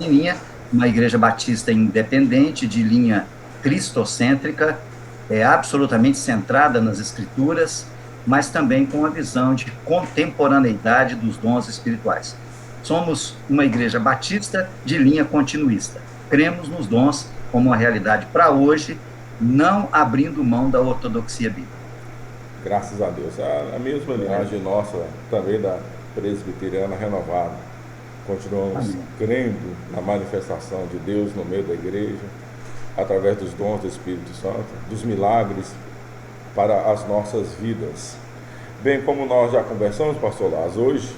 pequenininha, uma igreja batista independente, de linha cristocêntrica, absolutamente centrada nas escrituras, mas também com a visão de contemporaneidade dos dons espirituais. Somos uma igreja batista de linha continuista. Cremos nos dons como uma realidade para hoje, não abrindo mão da ortodoxia bíblica. Graças a Deus. A mesma linhagem nossa, também da presbiteriana renovada. Continuamos Amém. crendo na manifestação de Deus no meio da igreja, através dos dons do Espírito Santo, dos milagres para as nossas vidas. Bem, como nós já conversamos, pastor Lázaro, hoje,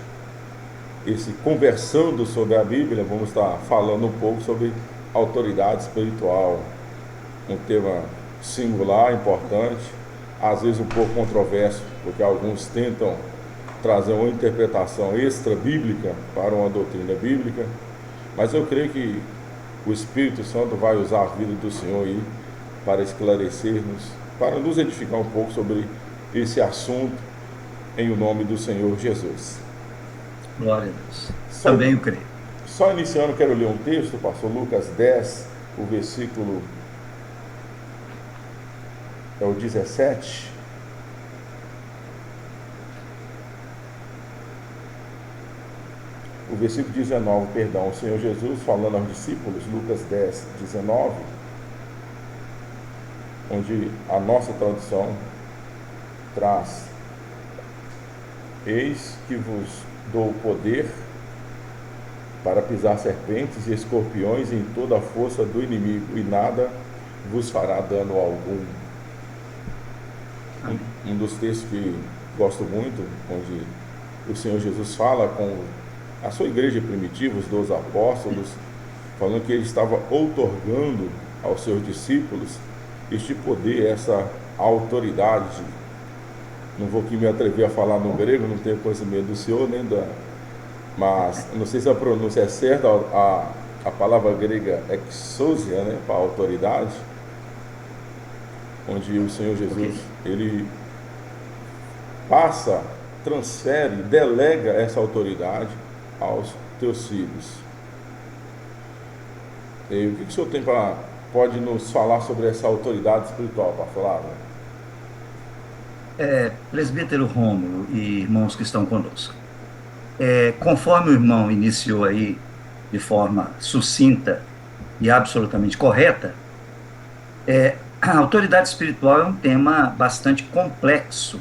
esse conversando sobre a Bíblia, vamos estar falando um pouco sobre autoridade espiritual, um tema singular, importante, às vezes um pouco controverso, porque alguns tentam trazer uma interpretação extra-bíblica para uma doutrina bíblica, mas eu creio que o Espírito Santo vai usar a vida do Senhor aí para esclarecer-nos, para nos edificar um pouco sobre esse assunto, em o nome do Senhor Jesus. Glória a Deus. Só, Também o creio. só iniciando, quero ler um texto, pastor Lucas 10, o versículo é o 17. O versículo 19, perdão, o Senhor Jesus falando aos discípulos, Lucas 10, 19, onde a nossa tradução traz: eis que vos dou poder para pisar serpentes e escorpiões em toda a força do inimigo, e nada vos fará dano algum. Um dos textos que gosto muito, onde o Senhor Jesus fala com a sua igreja primitiva, os 12 apóstolos, falando que ele estava outorgando aos seus discípulos este poder, essa autoridade. Não vou aqui me atrever a falar no grego, não tenho conhecimento do Senhor, nem da... mas não sei se a pronúncia é certa, a palavra grega exousia, né, para autoridade, onde o Senhor Jesus, ele passa, transfere, delega essa autoridade aos teus filhos. E o que o senhor tem pode nos falar sobre essa autoridade espiritual, para falar? Presbítero Rômulo e irmãos que estão conosco. Conforme o irmão iniciou aí de forma sucinta e absolutamente correta, a autoridade espiritual é um tema bastante complexo.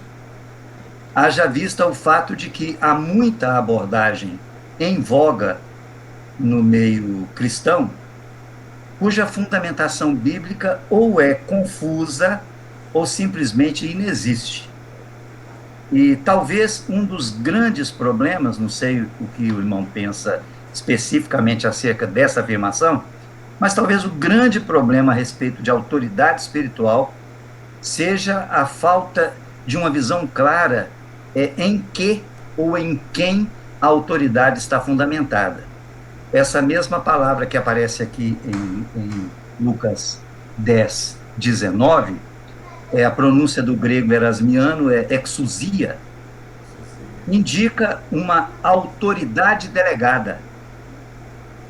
Haja vista o fato de que há muita abordagem em voga no meio cristão, cuja fundamentação bíblica ou é confusa ou simplesmente inexiste. E talvez um dos grandes problemas, não sei o que o irmão pensa especificamente acerca dessa afirmação, mas talvez o grande problema a respeito de autoridade espiritual seja a falta de uma visão clara em que ou em quem a autoridade está fundamentada. Essa mesma palavra que aparece aqui em Lucas 10, 19, a pronúncia do grego erasmiano é exousia, indica uma autoridade delegada.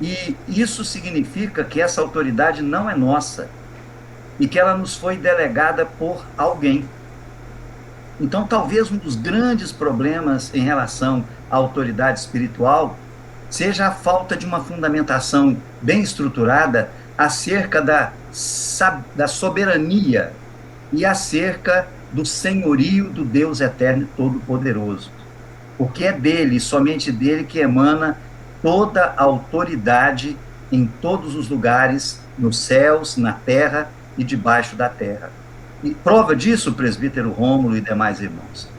E isso significa que essa autoridade não é nossa e que ela nos foi delegada por alguém. Então, talvez um dos grandes problemas em relação à autoridade espiritual seja a falta de uma fundamentação bem estruturada acerca da soberania e acerca do senhorio do Deus eterno e todo-poderoso. Porque é dele, somente dele, que emana toda a autoridade em todos os lugares, nos céus, na terra e debaixo da terra. E prova disso, presbítero Rômulo e demais irmãos,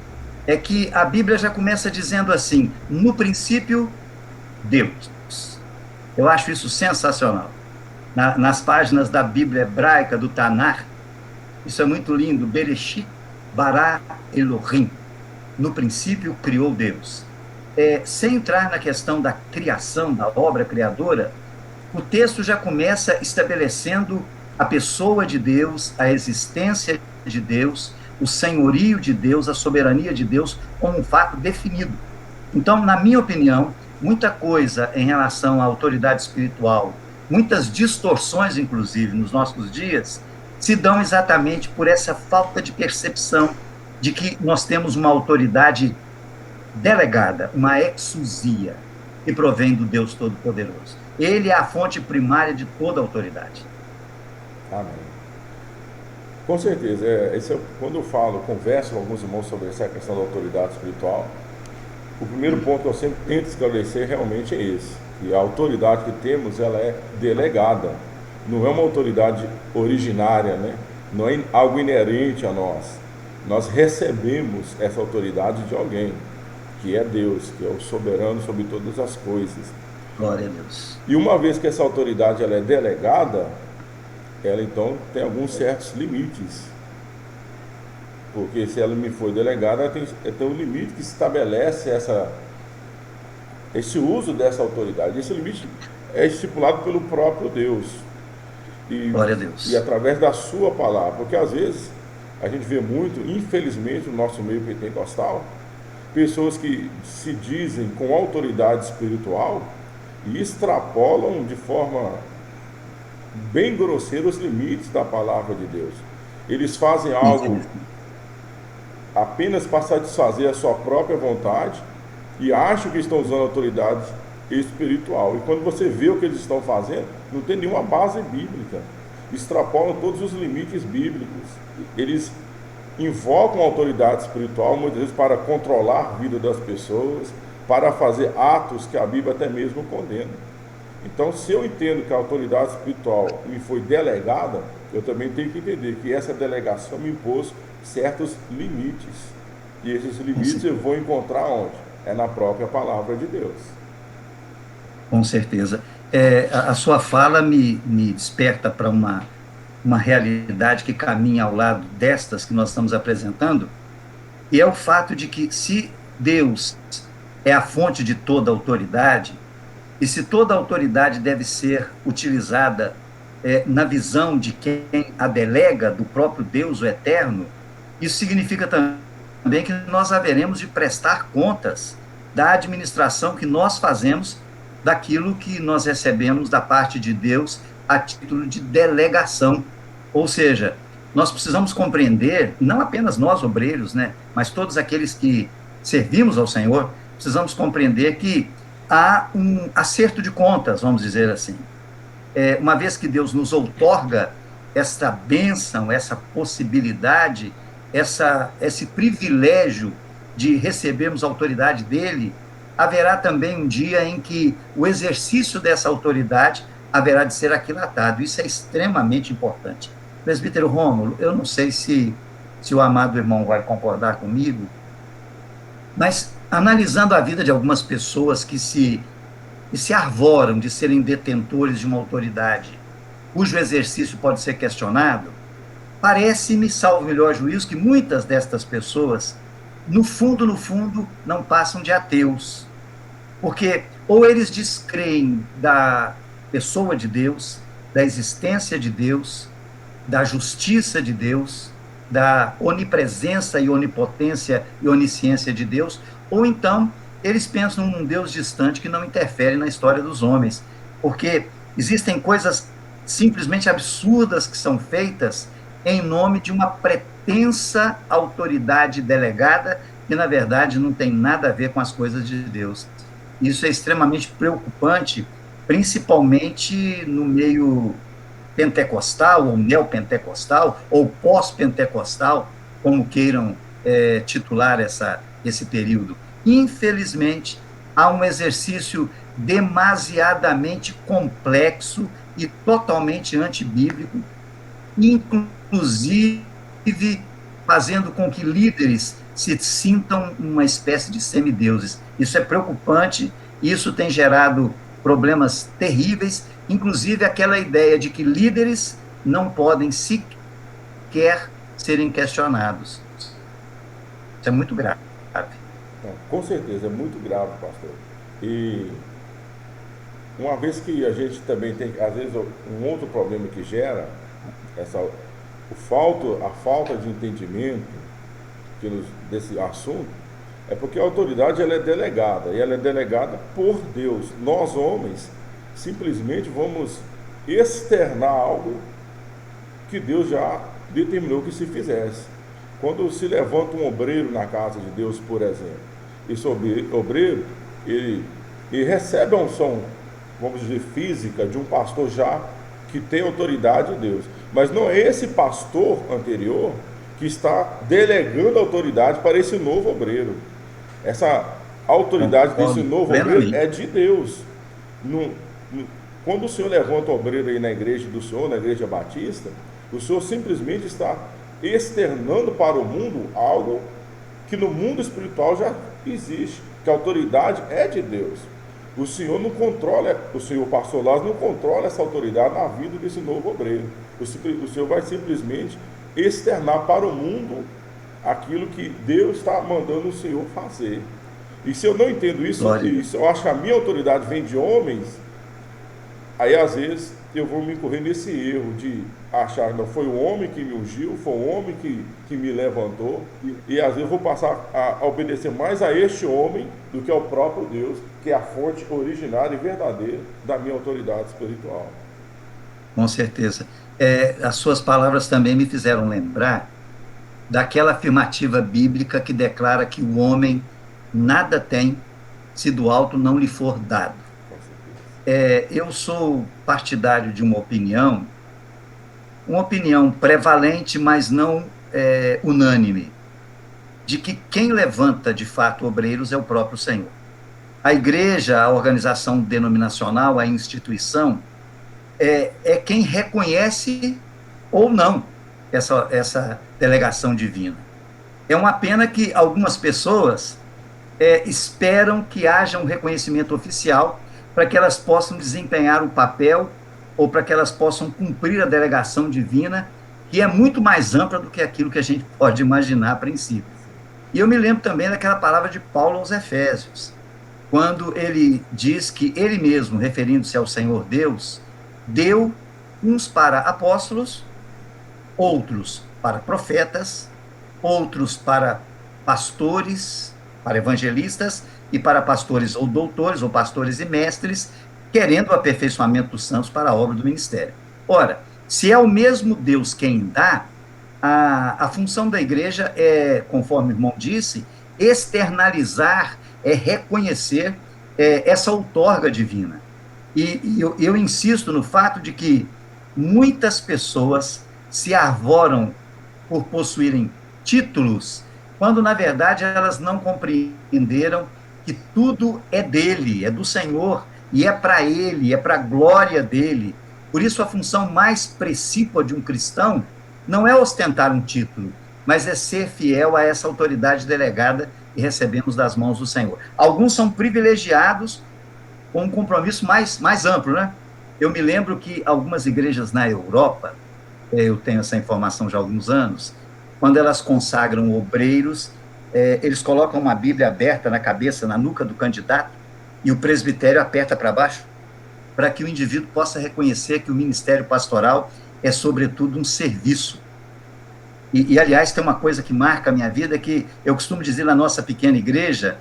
é que a Bíblia já começa dizendo assim: no princípio, Deus. Eu acho isso sensacional. Nas páginas da Bíblia hebraica, do Tanar, isso é muito lindo. Bereshit bara Elohim. No princípio, criou Deus. Sem entrar na questão da criação, da obra criadora, o texto já começa estabelecendo a pessoa de Deus, a existência de Deus, o senhorio de Deus, a soberania de Deus, como um fato definido. Então, na minha opinião, muita coisa em relação à autoridade espiritual, muitas distorções, inclusive, nos nossos dias, se dão exatamente por essa falta de percepção de que nós temos uma autoridade delegada, uma exousia, que provém do Deus Todo-Poderoso. Ele é a fonte primária de toda autoridade. Amém. Com certeza, quando eu falo, converso com alguns irmãos sobre essa questão da autoridade espiritual, o primeiro ponto que eu sempre tento esclarecer realmente é esse, que a autoridade que temos, ela é delegada, não é uma autoridade originária, né? Não é algo inerente a nós recebemos essa autoridade de alguém, que é Deus, que é o soberano sobre todas as coisas. Glória a Deus. E uma vez que essa autoridade ela é delegada, ela então tem alguns certos limites. Porque se ela me foi delegada, tem um limite que estabelece esse uso dessa autoridade. Esse limite é estipulado pelo próprio Deus. Glória a Deus. E através da sua palavra. Porque às vezes a gente vê muito, infelizmente, no nosso meio pentecostal, pessoas que se dizem com autoridade espiritual e extrapolam de forma bem grosseira os limites da palavra de Deus. Eles fazem algo apenas para satisfazer a sua própria vontade e acham que estão usando autoridade espiritual. E quando você vê o que eles estão fazendo, não tem nenhuma base bíblica. Extrapolam todos os limites bíblicos. Eles invocam a autoridade espiritual muitas vezes para controlar a vida das pessoas, para fazer atos que a Bíblia até mesmo condena. Então, se eu entendo que a autoridade espiritual me foi delegada, eu também tenho que entender que essa delegação me impôs certos limites. E esses limites eu vou encontrar onde? É na própria palavra de Deus. Com certeza. A sua fala me desperta para uma realidade que caminha ao lado destas que nós estamos apresentando, e é o fato de que, se Deus é a fonte de toda autoridade, e se toda autoridade deve ser utilizada na visão de quem a delega, do próprio Deus, o Eterno, isso significa também que nós haveremos de prestar contas da administração que nós fazemos daquilo que nós recebemos da parte de Deus a título de delegação. Ou seja, nós precisamos compreender, não apenas nós, obreiros, né, mas todos aqueles que servimos ao Senhor, precisamos compreender que há um acerto de contas, vamos dizer assim. Uma vez que Deus nos outorga essa bênção, essa possibilidade, esse privilégio de recebermos a autoridade dele, haverá também um dia em que o exercício dessa autoridade haverá de ser aquilatado. Isso é extremamente importante. Presbítero Rômulo, eu não sei se o amado irmão vai concordar comigo, mas analisando a vida de algumas pessoas que se arvoram de serem detentores de uma autoridade, cujo exercício pode ser questionado, parece-me, salvo melhor juízo, que muitas destas pessoas, no fundo, não passam de ateus. Porque ou eles descreem da pessoa de Deus, da existência de Deus, da justiça de Deus, da onipresença e onipotência e onisciência de Deus, ou então eles pensam num Deus distante que não interfere na história dos homens, porque existem coisas simplesmente absurdas que são feitas em nome de uma pretensa autoridade delegada, que na verdade não tem nada a ver com as coisas de Deus. Isso é extremamente preocupante, principalmente no meio pentecostal, ou neopentecostal, ou pós-pentecostal, como queiram titular esse período. Infelizmente, há um exercício demasiadamente complexo e totalmente antibíblico, inclusive fazendo com que líderes se sintam uma espécie de semideuses. Isso é preocupante, isso tem gerado problemas terríveis, inclusive aquela ideia de que líderes não podem sequer serem questionados. Isso é muito grave. Com certeza, é muito grave, pastor. E uma vez que a gente também tem, às vezes, um outro problema que gera a falta de entendimento desse assunto, É porque a autoridade ela é delegada, e ela é delegada por Deus. Nós, homens, simplesmente vamos externar algo que Deus já determinou que se fizesse. Quando se levanta um obreiro na casa de Deus, por exemplo, esse obreiro, ele recebe a unção, vamos dizer, física de um pastor já que tem autoridade de Deus. Mas não é esse pastor anterior que está delegando autoridade para esse novo obreiro. Essa autoridade desse Concordo novo obreiro plenamente. é de Deus. Quando o Senhor levanta o obreiro aí na igreja do Senhor, na igreja batista, o Senhor simplesmente está externando para o mundo algo que no mundo espiritual já existe, que a autoridade é de Deus. O Senhor não controla, o Senhor pastor Lázaro não controla essa autoridade na vida desse novo obreiro. O Senhor vai simplesmente externar para o mundo aquilo que Deus está mandando o Senhor fazer. E se eu não entendo isso, Glória a e Deus. se eu acho que a minha autoridade vem de homens, aí às vezes eu vou me incorrer nesse erro de achar que não foi o homem que me ungiu, foi o homem que me levantou, e às vezes eu vou passar a obedecer mais a este homem do que ao próprio Deus, que é a fonte originária e verdadeira da minha autoridade espiritual. Com certeza. As suas palavras também me fizeram lembrar daquela afirmativa bíblica que declara que o homem nada tem se do alto não lhe for dado. Com certeza. Eu sou partidário de uma opinião prevalente, mas não unânime, de que quem levanta de fato obreiros é o próprio Senhor. A igreja, a organização denominacional, a instituição, é quem reconhece ou não essa delegação divina. É uma pena que algumas pessoas esperam que haja um reconhecimento oficial para que elas possam desempenhar o papel ou para que elas possam cumprir a delegação divina, que é muito mais ampla do que aquilo que a gente pode imaginar a princípio. E eu me lembro também daquela palavra de Paulo aos Efésios, quando ele diz que ele mesmo, referindo-se ao Senhor Deus, deu uns para apóstolos, outros para profetas, outros para pastores, para evangelistas e para pastores ou doutores ou pastores e mestres, querendo o aperfeiçoamento dos santos para a obra do ministério. Ora, se é o mesmo Deus quem dá, a função da igreja é, conforme o irmão disse, externalizar, é reconhecer essa outorga divina. E eu insisto no fato de que muitas pessoas se arvoram por possuírem títulos, quando na verdade elas não compreenderam que tudo é dele, é do Senhor, e é para ele, é para a glória dele. Por isso, a função mais precípua de um cristão não é ostentar um título, mas é ser fiel a essa autoridade delegada que recebemos das mãos do Senhor. Alguns são privilegiados com um compromisso mais amplo, né? Eu me lembro que algumas igrejas na Europa, eu tenho essa informação já há alguns anos, quando elas consagram obreiros, eles colocam uma Bíblia aberta na cabeça, na nuca do candidato, e o presbitério aperta para baixo, para que o indivíduo possa reconhecer que o ministério pastoral é, sobretudo, um serviço. Aliás, tem uma coisa que marca a minha vida, que eu costumo dizer na nossa pequena igreja,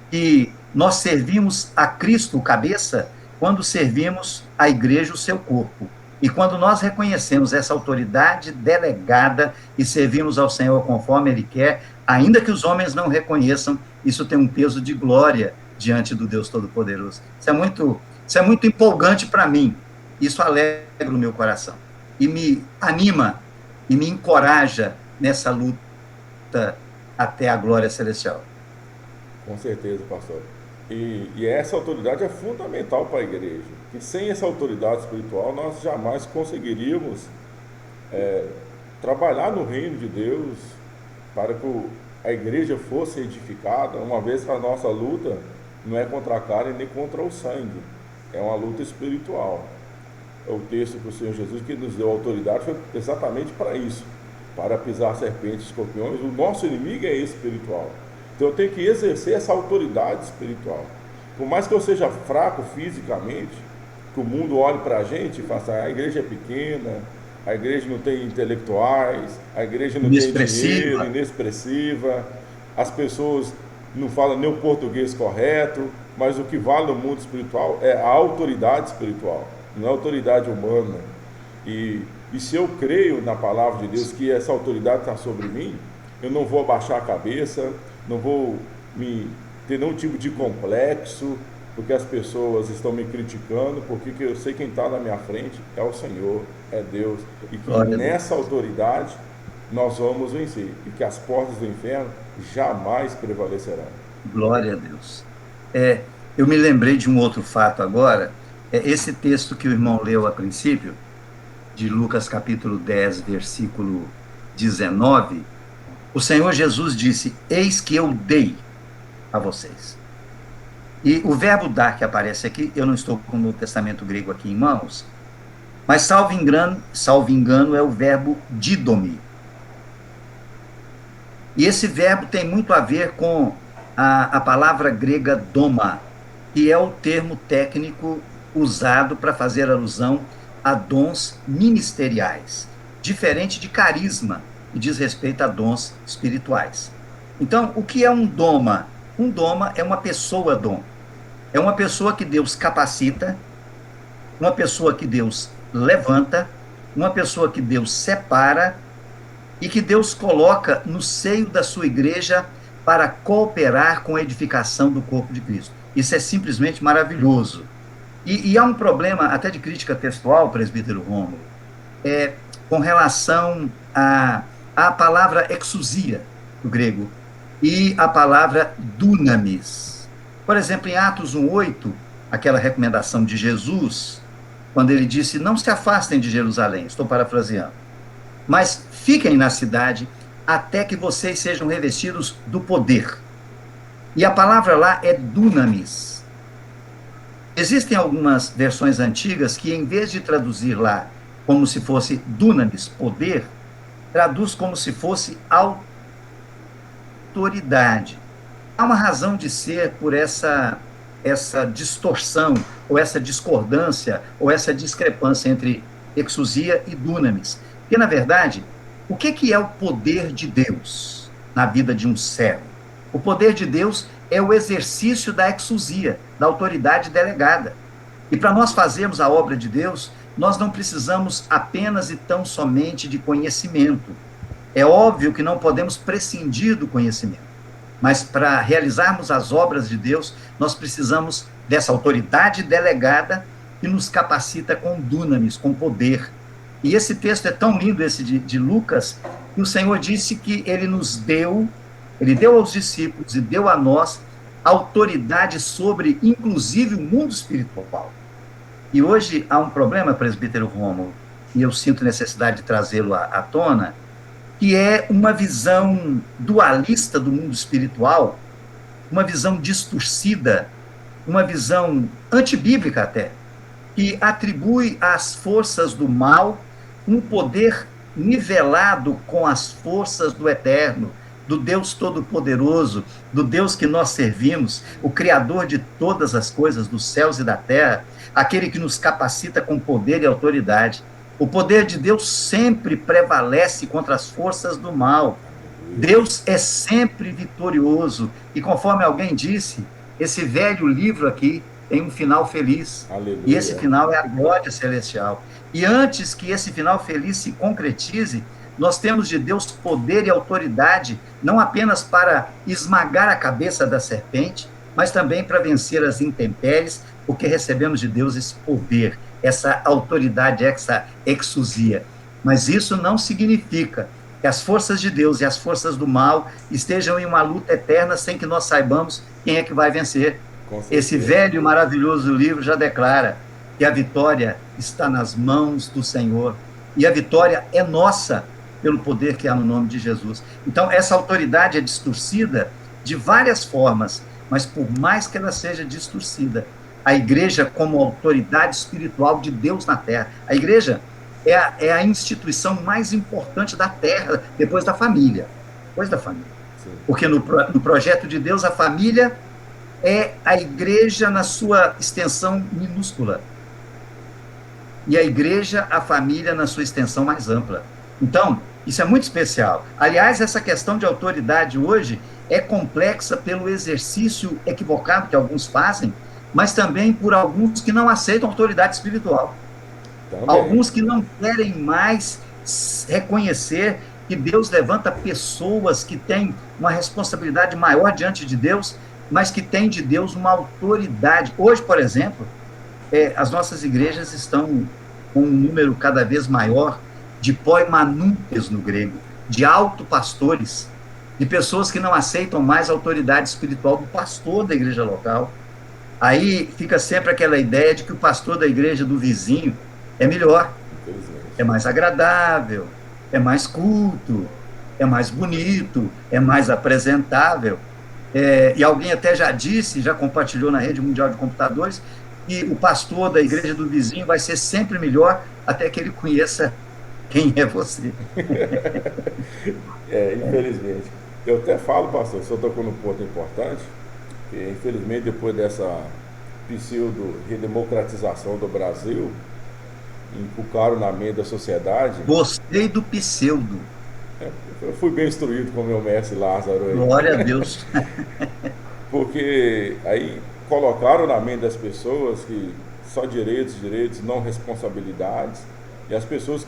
que nós servimos a Cristo, o cabeça, quando servimos a igreja, o seu corpo. E quando nós reconhecemos essa autoridade delegada e servimos ao Senhor conforme Ele quer, ainda que os homens não reconheçam, isso tem um peso de glória diante do Deus Todo-Poderoso. Isso é muito empolgante para mim. Isso alegra o meu coração. E me anima e me encoraja nessa luta até a glória celestial. Com certeza, pastor. E essa autoridade é fundamental para a igreja. E sem essa autoridade espiritual, nós jamais conseguiríamos trabalhar no reino de Deus para que a igreja fosse edificada, uma vez que a nossa luta não é contra a carne nem contra o sangue, é uma luta espiritual. O texto que o Senhor Jesus que nos deu autoridade foi exatamente para isso, para pisar serpentes e escorpiões. O nosso inimigo é espiritual. Então eu tenho que exercer essa autoridade espiritual. Por mais que eu seja fraco fisicamente, que o mundo olhe para a gente e faça, a igreja é pequena, a igreja não tem intelectuais, a igreja não tem dinheiro, inexpressiva, as pessoas não fala nem o português correto, mas o que vale no mundo espiritual é a autoridade espiritual, não é a autoridade humana. E se eu creio na palavra de Deus que essa autoridade está sobre mim, eu não vou abaixar a cabeça, não vou ter nenhum tipo de complexo, porque as pessoas estão me criticando, porque eu sei quem está na minha frente é o Senhor, é Deus, e que nessa autoridade nós vamos vencer, e que as portas do inferno jamais prevalecerão. Glória a Deus. Eu me lembrei de um outro fato agora, esse texto que o irmão leu a princípio, de Lucas capítulo 10, versículo 19, o Senhor Jesus disse: eis que eu dei a vocês. E o verbo dar que aparece aqui, eu não estou com o Novo Testamento grego aqui em mãos, mas salvo engano é o verbo didomi. E esse verbo tem muito a ver com a palavra grega doma, que é o termo técnico usado para fazer alusão a dons ministeriais, diferente de carisma, que diz respeito a dons espirituais. Então, o que é um doma? Um doma é uma pessoa dom. É uma pessoa que Deus capacita, uma pessoa que Deus levanta, uma pessoa que Deus separa e que Deus coloca no seio da sua igreja para cooperar com a edificação do corpo de Cristo. Isso é simplesmente maravilhoso. E há um problema até de crítica textual, presbítero Rômulo, com relação à palavra exousia, do grego, e a palavra dunamis. Por exemplo, em Atos 1:8, aquela recomendação de Jesus, quando ele disse: não se afastem de Jerusalém, estou parafraseando, mas fiquem na cidade até que vocês sejam revestidos do poder. E a palavra lá é dunamis. Existem algumas versões antigas que, em vez de traduzir lá como se fosse dunamis, poder, traduz como se fosse autoridade. Há uma razão de ser por essa distorção, ou essa discordância, ou essa discrepância entre exousia e dunamis. Porque, na verdade, o que é o poder de Deus na vida de um servo? O poder de Deus é o exercício da exousia, da autoridade delegada. E para nós fazermos a obra de Deus, nós não precisamos apenas e tão somente de conhecimento. É óbvio que não podemos prescindir do conhecimento, mas para realizarmos as obras de Deus, nós precisamos dessa autoridade delegada que nos capacita com dunamis, com poder. E esse texto é tão lindo, esse de Lucas, que o Senhor disse que ele nos deu, ele deu aos discípulos e deu a nós autoridade sobre, inclusive, o mundo espiritual. E hoje há um problema, presbítero Rômulo, e eu sinto necessidade de trazê-lo à tona, que é uma visão dualista do mundo espiritual, uma visão distorcida, uma visão antibíblica até, que atribui às forças do mal um poder nivelado com as forças do eterno, do Deus Todo-Poderoso, do Deus que nós servimos, o Criador de todas as coisas, dos céus e da terra, aquele que nos capacita com poder e autoridade. O poder de Deus sempre prevalece contra as forças do mal. Deus é sempre vitorioso. E conforme alguém disse, esse velho livro aqui tem um final feliz. Aleluia. E esse final é a glória celestial. E antes que esse final feliz se concretize, nós temos de Deus poder e autoridade, não apenas para esmagar a cabeça da serpente, mas também para vencer as intempéries, porque recebemos de Deus esse poder, essa autoridade, essa exousia. Mas isso não significa que as forças de Deus e as forças do mal estejam em uma luta eterna sem que nós saibamos quem é que vai vencer. Esse velho e maravilhoso livro já declara que a vitória está nas mãos do Senhor, e a vitória é nossa, pelo poder que há no nome de Jesus. Então, essa autoridade é distorcida de várias formas, mas por mais que ela seja distorcida, a igreja como autoridade espiritual de Deus na terra, a igreja é a instituição mais importante da terra, depois da família. Depois da família. Sim. Porque no projeto de Deus, a família é a igreja na sua extensão minúscula. E a igreja, a família, na sua extensão mais ampla. Então, isso é muito especial. Aliás, essa questão de autoridade hoje é complexa pelo exercício equivocado que alguns fazem, mas também por alguns que não aceitam autoridade espiritual. Também. Alguns que não querem mais reconhecer que Deus levanta pessoas que têm uma responsabilidade maior diante de Deus, mas que têm de Deus uma autoridade. Hoje, por exemplo, as nossas igrejas estão com um número cada vez maior de poimanúteis no grego, de autopastores, de pessoas que não aceitam mais a autoridade espiritual do pastor da igreja local. Aí fica sempre aquela ideia de que o pastor da igreja do vizinho é melhor, é Infelizmente. mais agradável, é mais culto, é mais bonito, é mais apresentável. E alguém até já disse, já compartilhou na rede mundial de computadores, que o pastor da igreja do vizinho vai ser sempre melhor até que ele conheça quem é você. Infelizmente. Eu até falo, pastor, o senhor tocou num ponto importante, que infelizmente depois dessa pseudo-redemocratização do Brasil, inculcaram na mente da sociedade. Gostei do pseudo. Eu fui bem instruído com o meu mestre Lázaro aí. Glória a Deus. Porque aí colocaram na mente das pessoas que só direitos, direitos, não responsabilidades, e as pessoas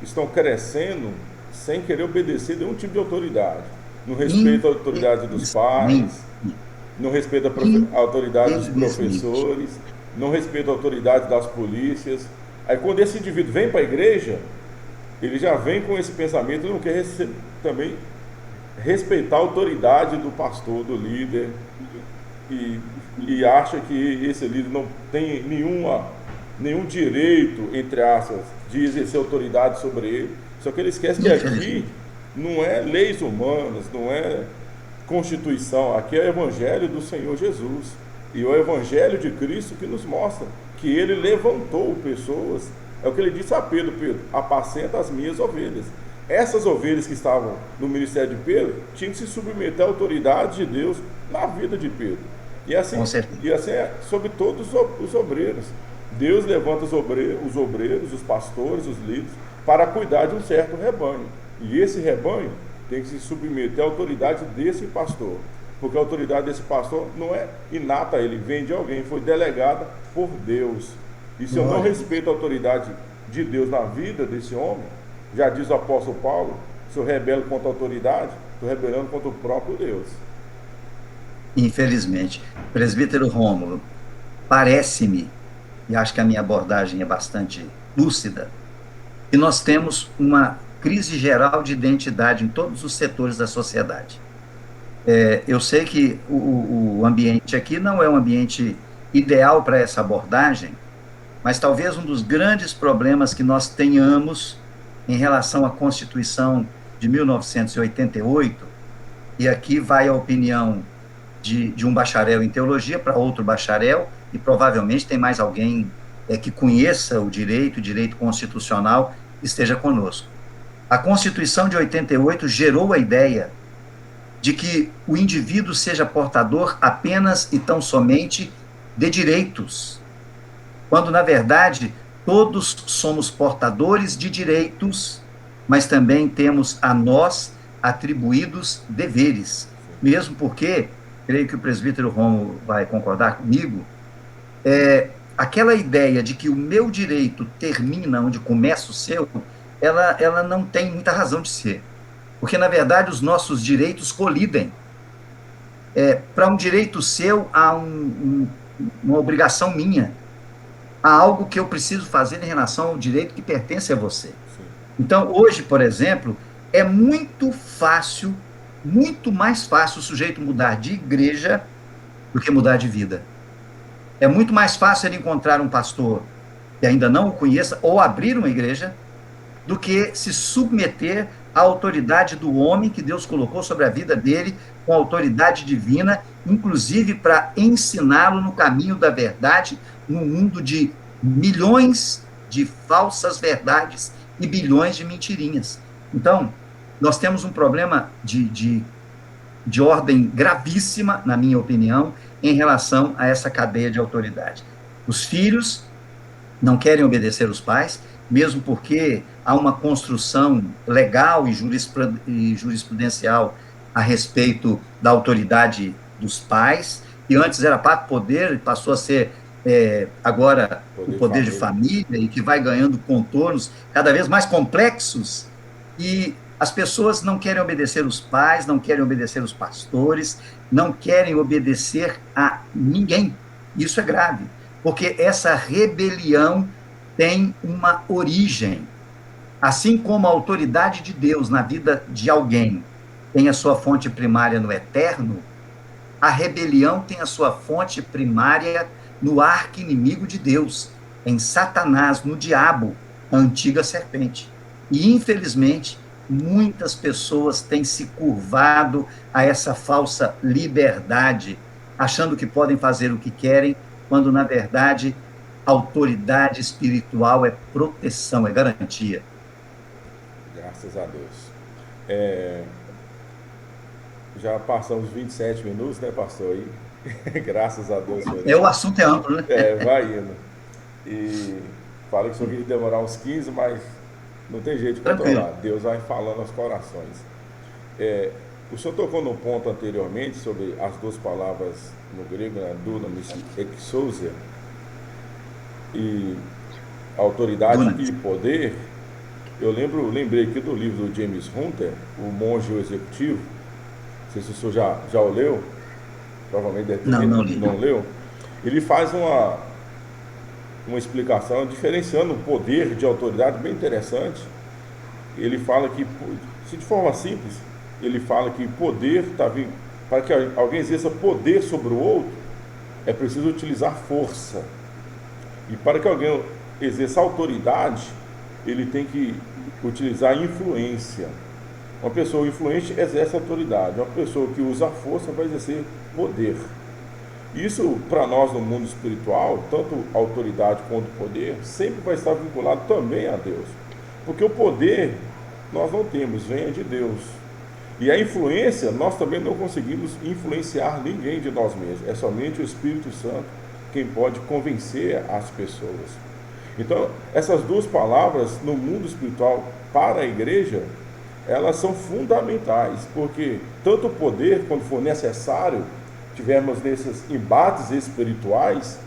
estão crescendo sem querer obedecer nenhum tipo de autoridade. Não respeita a autoridade dos Infelizmente, pais, não respeita a autoridade dos infelizmente. professores, não respeita a autoridade das polícias. Aí quando esse indivíduo vem para a igreja, ele já vem com esse pensamento, ele não quer também respeitar a autoridade do pastor, do líder, e, e acha que esse líder não tem nenhum direito, entre aspas, de exercer autoridade sobre ele. Só que ele esquece que aqui Infelizmente. não é leis humanas, não é Constituição, aqui é o Evangelho do Senhor Jesus. E o Evangelho de Cristo que nos mostra que ele levantou pessoas. É o que ele disse a Pedro: Pedro, apacenta as minhas ovelhas. Essas ovelhas que estavam no ministério de Pedro tinham que se submeter à autoridade de Deus na vida de Pedro. Com certeza. E assim é sobre todos os obreiros. Deus levanta os obreiros, os pastores, os líderes, para cuidar de um certo rebanho. E esse rebanho tem que se submeter à autoridade desse pastor. Porque a autoridade desse pastor não é inata a ele, vem de alguém, foi delegada por Deus. E se eu não Glória. respeito a autoridade de Deus na vida desse homem, já diz o apóstolo Paulo, se eu rebelo contra a autoridade, estou rebelando contra o próprio Deus. Infelizmente. Presbítero Rômulo, parece-me, e acho que a minha abordagem é bastante lúcida, que nós temos uma crise geral de identidade em todos os setores da sociedade. Eu sei que o ambiente aqui não é um ambiente ideal para essa abordagem, mas talvez um dos grandes problemas que nós tenhamos em relação à Constituição de 1988, e aqui vai a opinião de um bacharel em teologia para outro bacharel, e provavelmente tem mais alguém que conheça o direito constitucional, esteja conosco. A Constituição de 88 gerou a ideia de que o indivíduo seja portador apenas e tão somente de direitos, quando, na verdade, todos somos portadores de direitos, mas também temos a nós atribuídos deveres, mesmo porque, creio que o presbítero Romo vai concordar comigo, aquela ideia de que o meu direito termina onde começa o seu, ela não tem muita razão de ser. Porque, na verdade, os nossos direitos colidem. Para um direito seu, há uma obrigação minha. Há algo que eu preciso fazer em relação ao direito que pertence a você. Sim. Então, hoje, por exemplo, é muito fácil, muito mais fácil o sujeito mudar de igreja do que mudar de vida. É muito mais fácil ele encontrar um pastor que ainda não o conheça ou abrir uma igreja do que se submeter à autoridade do homem que Deus colocou sobre a vida dele, com autoridade divina, inclusive para ensiná-lo no caminho da verdade, num mundo de milhões de falsas verdades e bilhões de mentirinhas. Então, nós temos um problema de ordem gravíssima, na minha opinião, em relação a essa cadeia de autoridade. Os filhos não querem obedecer os pais, mesmo porque há uma construção legal e jurisprudencial a respeito da autoridade dos pais, e antes era pato poder, passou a ser agora o Poder de poder de família. família, e que vai ganhando contornos cada vez mais complexos, e as pessoas não querem obedecer os pais, não querem obedecer os pastores, não querem obedecer a ninguém. Isso é grave, porque essa rebelião tem uma origem. Assim como a autoridade de Deus na vida de alguém tem a sua fonte primária no eterno, a rebelião tem a sua fonte primária no arqui-inimigo de Deus, em Satanás, no diabo, a antiga serpente. E, infelizmente, muitas pessoas têm se curvado a essa falsa liberdade, achando que podem fazer o que querem, quando, na verdade, autoridade espiritual é proteção, é garantia. Graças a Deus. Já passamos 27 minutos, né, pastor? Aí, graças a Deus por O isso. assunto é amplo, né? Vai indo. E falei que só queria demorar uns 15, mas não tem jeito de Tranquilo. controlar. Deus vai falando aos corações. É, o senhor tocou no ponto anteriormente sobre as duas palavras no grego, né, dunamis e exousia, e autoridade Dunamis. e poder. Eu lembrei aqui do livro do James Hunter, O Monge e o Executivo. Não sei se o senhor já o leu, provavelmente deve ter, Não, não li, não não. leu. Ele faz uma explicação diferenciando o poder de autoridade bem interessante. Ele fala que, de forma simples, ele fala que poder está vindo, para que alguém exerça poder sobre o outro, é preciso utilizar força. E para que alguém exerça autoridade, ele tem que utilizar influência. Uma pessoa influente exerce autoridade, uma pessoa que usa a força vai exercer poder. Isso, para nós no mundo espiritual, tanto autoridade quanto poder, sempre vai estar vinculado também a Deus. Porque o poder nós não temos, vem de Deus. E a influência, nós também não conseguimos influenciar ninguém de nós mesmos. É somente o Espírito Santo quem pode convencer as pessoas. Então, essas duas palavras no mundo espiritual para a igreja, elas são fundamentais, porque tanto o poder, quando for necessário, tivermos nesses embates espirituais,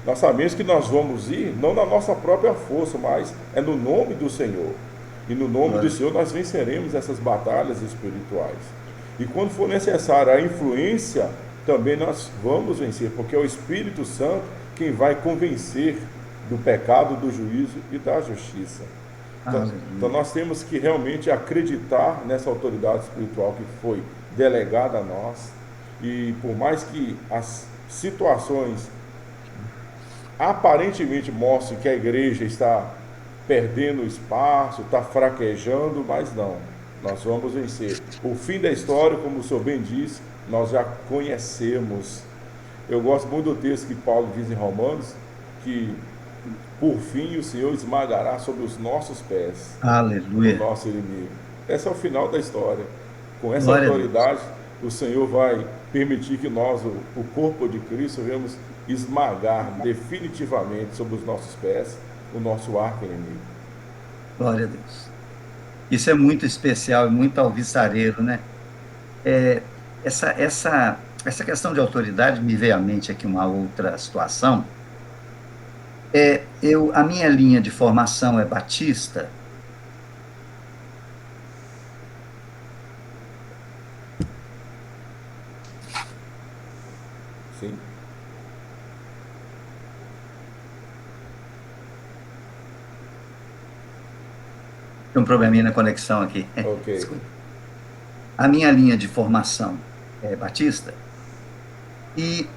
nós sabemos que nós vamos ir, não na nossa própria força, mas é no nome do Senhor. E no nome do Senhor nós venceremos essas batalhas espirituais. E quando for necessária a influência, também nós vamos vencer, porque é o Espírito Santo quem vai convencer do pecado, do juízo e da justiça. Então nós temos que realmente acreditar nessa autoridade espiritual que foi delegada a nós. E por mais que as situações aparentemente mostrem que a igreja está perdendo espaço, está fraquejando, mas não, nós vamos vencer. O fim da história, como o senhor bem disse, nós já conhecemos. Eu gosto muito do texto que Paulo diz em Romanos, que por fim o Senhor esmagará sobre os nossos pés Aleluia. o nosso inimigo. Esse é o final da história. Com essa Glória autoridade, o Senhor vai permitir que nós, o corpo de Cristo, venhamos esmagar definitivamente sobre os nossos pés o nosso arqui-inimigo. Glória a Deus. Isso é muito especial e muito alvissareiro, né? Essa questão de autoridade me veio à mente aqui uma outra situação. A minha linha de formação é batista. Sim. Tem um probleminha na conexão aqui. Ok. Desculpa. A minha linha de formação é batista. E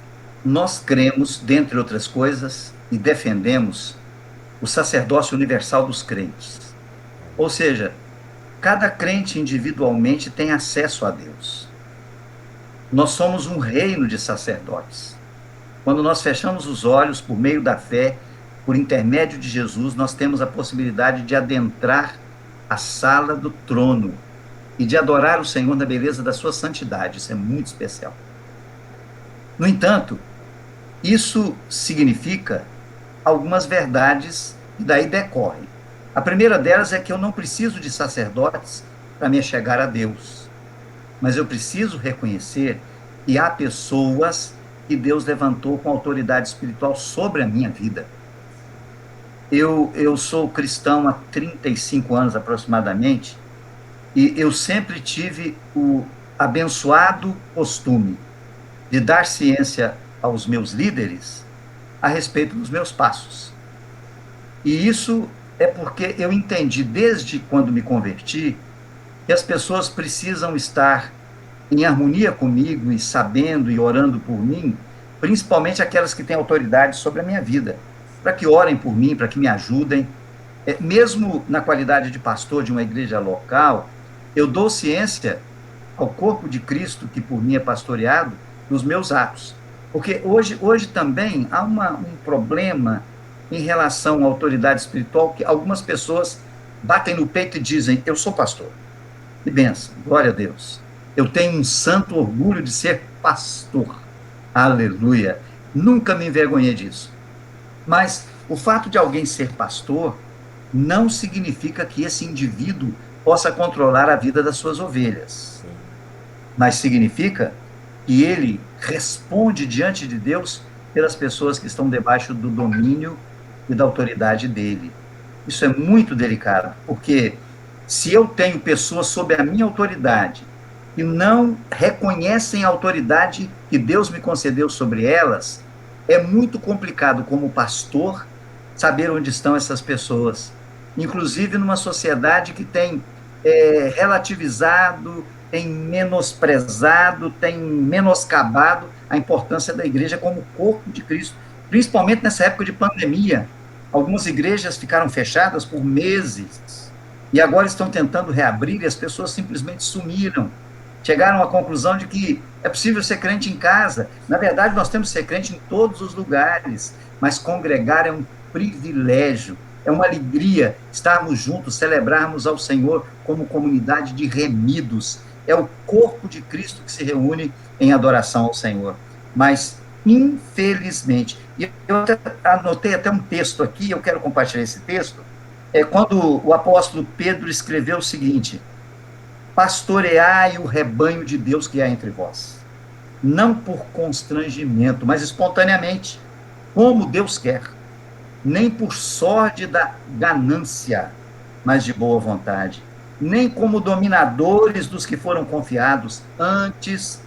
nós cremos, dentre outras coisas, e defendemos o sacerdócio universal dos crentes. Ou seja, cada crente individualmente tem acesso a Deus. Nós somos um reino de sacerdotes. Quando nós fechamos os olhos por meio da fé, por intermédio de Jesus, nós temos a possibilidade de adentrar a sala do trono e de adorar o Senhor na beleza da sua santidade. Isso é muito especial. No entanto, isso significa algumas verdades e daí decorrem. A primeira delas é que eu não preciso de sacerdotes para me chegar a Deus. mas eu preciso reconhecer que há pessoas que Deus levantou com autoridade espiritual sobre a minha vida. Eu sou cristão há 35 anos aproximadamente, e eu sempre tive o abençoado costume de dar ciência aos meus líderes a respeito dos meus passos. E isso é porque eu entendi desde quando me converti que as pessoas precisam estar em harmonia comigo e sabendo e orando por mim, principalmente aquelas que têm autoridade sobre a minha vida, para que orem por mim, para que me ajudem. Mesmo na qualidade de pastor de uma igreja local, eu dou ciência ao corpo de Cristo, que por mim é pastoreado, nos meus atos. Porque hoje também há um problema em relação à autoridade espiritual, que algumas pessoas batem no peito e dizem: eu sou pastor. Que bênção, glória a Deus. Eu tenho um santo orgulho de ser pastor. Aleluia. Nunca me envergonhei disso. Mas o fato de alguém ser pastor não significa que esse indivíduo possa controlar a vida das suas ovelhas, mas significa que ele responde diante de Deus pelas pessoas que estão debaixo do domínio e da autoridade dele. Isso é muito delicado, porque se eu tenho pessoas sob a minha autoridade e não reconhecem a autoridade que Deus me concedeu sobre elas, é muito complicado como pastor saber onde estão essas pessoas. Inclusive numa sociedade que tem relativizado, tem menosprezado, tem menoscabado a importância da igreja como corpo de Cristo, principalmente nessa época de pandemia. Algumas igrejas ficaram fechadas por meses e agora estão tentando reabrir e as pessoas simplesmente sumiram. Chegaram à conclusão de que é possível ser crente em casa. Na verdade, nós temos que ser crente em todos os lugares, mas congregar é um privilégio, é uma alegria estarmos juntos, celebrarmos ao Senhor como comunidade de remidos. É o corpo de Cristo que se reúne em adoração ao Senhor. Mas, infelizmente, e eu anotei até um texto aqui, eu quero compartilhar esse texto, quando o apóstolo Pedro escreveu o seguinte: pastoreai o rebanho de Deus que há entre vós, não por constrangimento, mas espontaneamente, como Deus quer, nem por sórdida ganância, mas de boa vontade, nem como dominadores dos que foram confiados, antes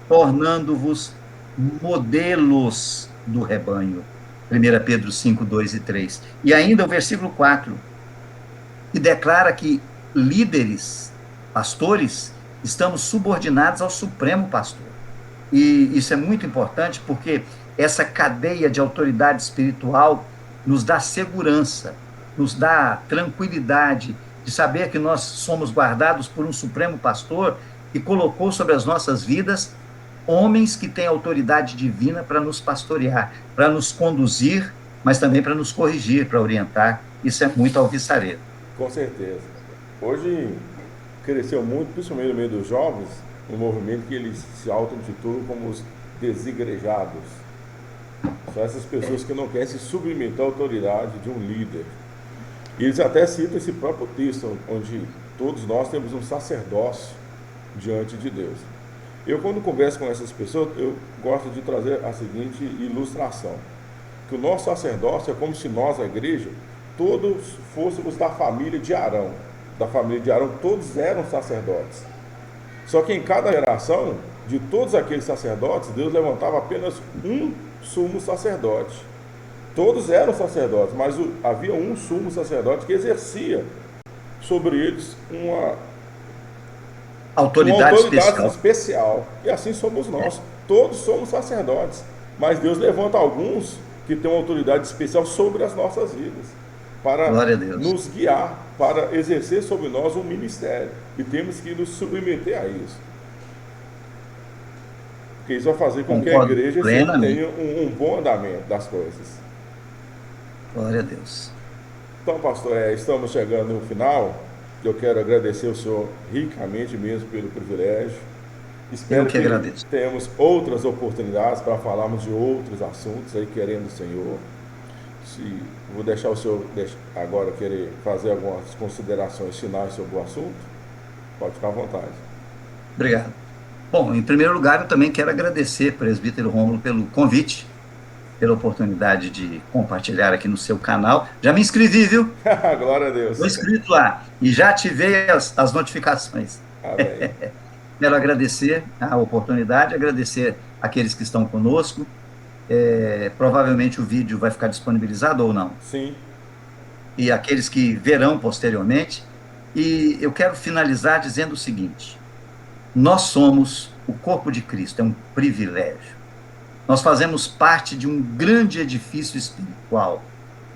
tornando-vos modelos do rebanho. 1 Pedro 5, 2 e 3. E ainda o versículo 4, que declara que líderes, pastores, estamos subordinados ao Supremo Pastor. E isso é muito importante porque essa cadeia de autoridade espiritual nos dá segurança, nos dá tranquilidade de saber que nós somos guardados por um Supremo Pastor que colocou sobre as nossas vidas homens que têm autoridade divina para nos pastorear, para nos conduzir, mas também para nos corrigir, para orientar. Isso é muito alvissareiro. Com certeza. Hoje cresceu muito, principalmente no meio dos jovens, um movimento que eles se auto-intitulam como os desigrejados. São essas pessoas que não querem se submeter à autoridade de um líder. E eles até citam esse próprio texto, onde todos nós temos um sacerdócio diante de Deus. Eu, quando converso com essas pessoas, eu gosto de trazer a seguinte ilustração: que o nosso sacerdócio é como se nós, a igreja, todos fôssemos da família de Arão. Da família de Arão, todos eram sacerdotes. Só que em cada geração, de todos aqueles sacerdotes, Deus levantava apenas um sumo sacerdote. Todos eram sacerdotes, mas havia um sumo sacerdote que exercia sobre eles uma autoridade especial. E assim somos nós. Todos somos sacerdotes, mas Deus levanta alguns que têm uma autoridade especial sobre as nossas vidas, para nos guiar, para exercer sobre nós um ministério. E temos que nos submeter a isso. Porque isso vai fazer com que a igreja tenha um bom andamento das coisas. Glória a Deus. Então, pastor, estamos chegando no final. Eu quero agradecer o senhor ricamente mesmo pelo privilégio. Espero que tenhamos outras oportunidades para falarmos de outros assuntos aí, querendo o Senhor. Vou deixar o senhor agora querer fazer algumas considerações finais sobre o assunto. Pode ficar à vontade. Obrigado. Bom, em primeiro lugar, eu também quero agradecer, presbítero Rômulo, pelo convite, pela oportunidade de compartilhar aqui no seu canal. Já me inscrevi, viu? Glória a Estou Deus. inscrito lá e já ativei as notificações. Amém. Quero agradecer a oportunidade, agradecer aqueles que estão conosco. Provavelmente o vídeo vai ficar disponibilizado ou não, Sim, e aqueles que verão posteriormente. E eu quero finalizar dizendo o seguinte: nós somos o corpo de Cristo, é um privilégio. Nós fazemos parte de um grande edifício espiritual.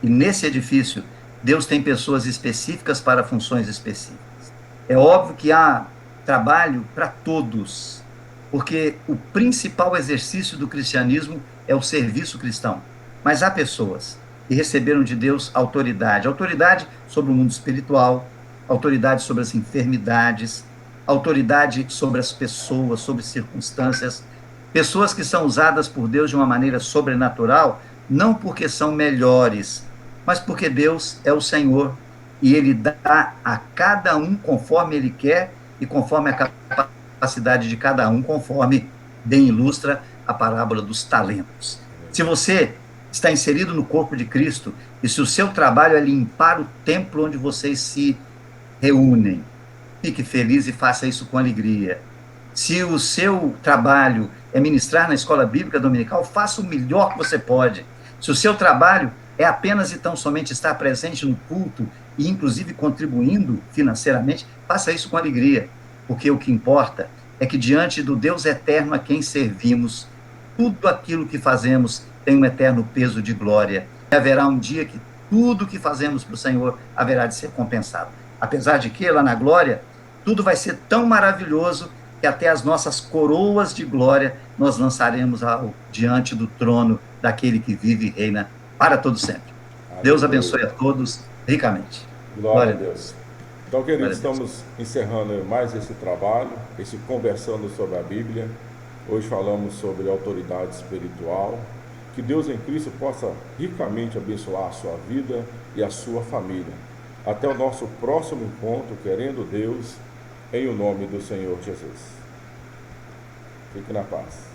E nesse edifício, Deus tem pessoas específicas para funções específicas. É óbvio que há trabalho para todos, porque o principal exercício do cristianismo é o serviço cristão. Mas há pessoas que receberam de Deus autoridade, autoridade sobre o mundo espiritual, autoridade sobre as enfermidades, autoridade sobre as pessoas, sobre circunstâncias, pessoas que são usadas por Deus de uma maneira sobrenatural, não porque são melhores, mas porque Deus é o Senhor e ele dá a cada um conforme ele quer e conforme a capacidade de cada um, conforme bem ilustra a parábola dos talentos. Se você está inserido no corpo de Cristo e se o seu trabalho é limpar o templo onde vocês se reúnem, fique feliz e faça isso com alegria. Se o seu trabalho é ministrar na escola bíblica dominical, faça o melhor que você pode. Se o seu trabalho é apenas e tão somente estar presente no culto e, inclusive, contribuindo financeiramente, faça isso com alegria, porque o que importa é que, diante do Deus eterno a quem servimos, tudo aquilo que fazemos tem um eterno peso de glória. E haverá um dia que tudo que fazemos para o Senhor haverá de ser compensado. Apesar de que, lá na glória, tudo vai ser tão maravilhoso que até as nossas coroas de glória nós lançaremos diante do trono daquele que vive e reina para todo sempre. Deus abençoe aleluia. a todos ricamente. Glória a Glória a Deus. Deus. Então, queridos, Glória a Deus. estamos encerrando mais esse trabalho, esse conversando sobre a Bíblia. Hoje falamos sobre autoridade espiritual. Que Deus em Cristo possa ricamente abençoar a sua vida e a sua família. Até o nosso próximo encontro, querendo Deus, em o nome do Senhor Jesus. Fique na paz.